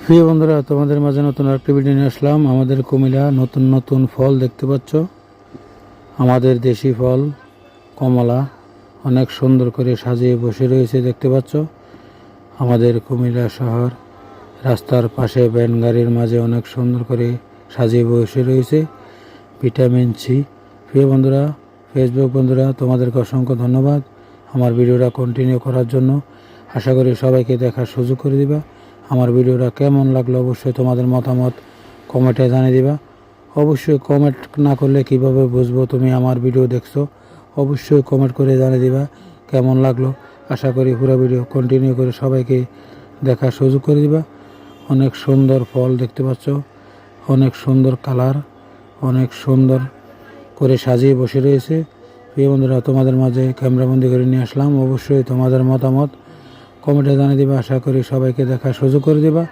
প্রিয় বন্ধুরা, তোমাদের মাঝে নতুন আরেকটি ভিডিও নিয়ে আসলাম। আমাদের কুমিল্লা নতুন নতুন ফল দেখতে পাচ্ছ। আমাদের দেশি ফল কমলা অনেক সুন্দর করে সাজিয়ে বসে রয়েছে দেখতে পাচ্ছ। আমাদের কুমিল্লা শহর রাস্তার পাশে ভ্যান গাড়ির মাঝে অনেক সুন্দর করে সাজিয়ে বসে রয়েছে ভিটামিন সি। প্রিয় বন্ধুরা, ফেসবুক বন্ধুরা, তোমাদেরকে অসংখ্য ধন্যবাদ আমার ভিডিওটা কন্টিনিউ করার জন্য। আশা করি সবাইকে দেখার সুযোগ করে দিবা। আমার ভিডিওটা কেমন লাগলো অবশ্যই তোমাদের মতামত কমেন্টে জানিয়ে দিবা। অবশ্যই কমেন্ট না করলে কিভাবে বুঝবো তুমি আমার ভিডিও দেখছো। অবশ্যই কমেন্ট করে জানিয়ে দিবা কেমন লাগলো। আশা করি পুরো ভিডিও কন্টিনিউ করে সবাইকে দেখার সুযোগ করে দিবা। অনেক সুন্দর ফল দেখতে পাচ্ছ, অনেক সুন্দর কালার, অনেক সুন্দর করে সাজিয়ে বসে রয়েছে। প্রিয় বন্ধুরা, তোমাদের মাঝে ক্যামেরাবন্দি করে নিয়ে আসলাম। অবশ্যই তোমাদের মতামত কমেন্টে জানিয়ে দিবা। আশা করি সবাইকে দেখার সুযোগ করে দিবা।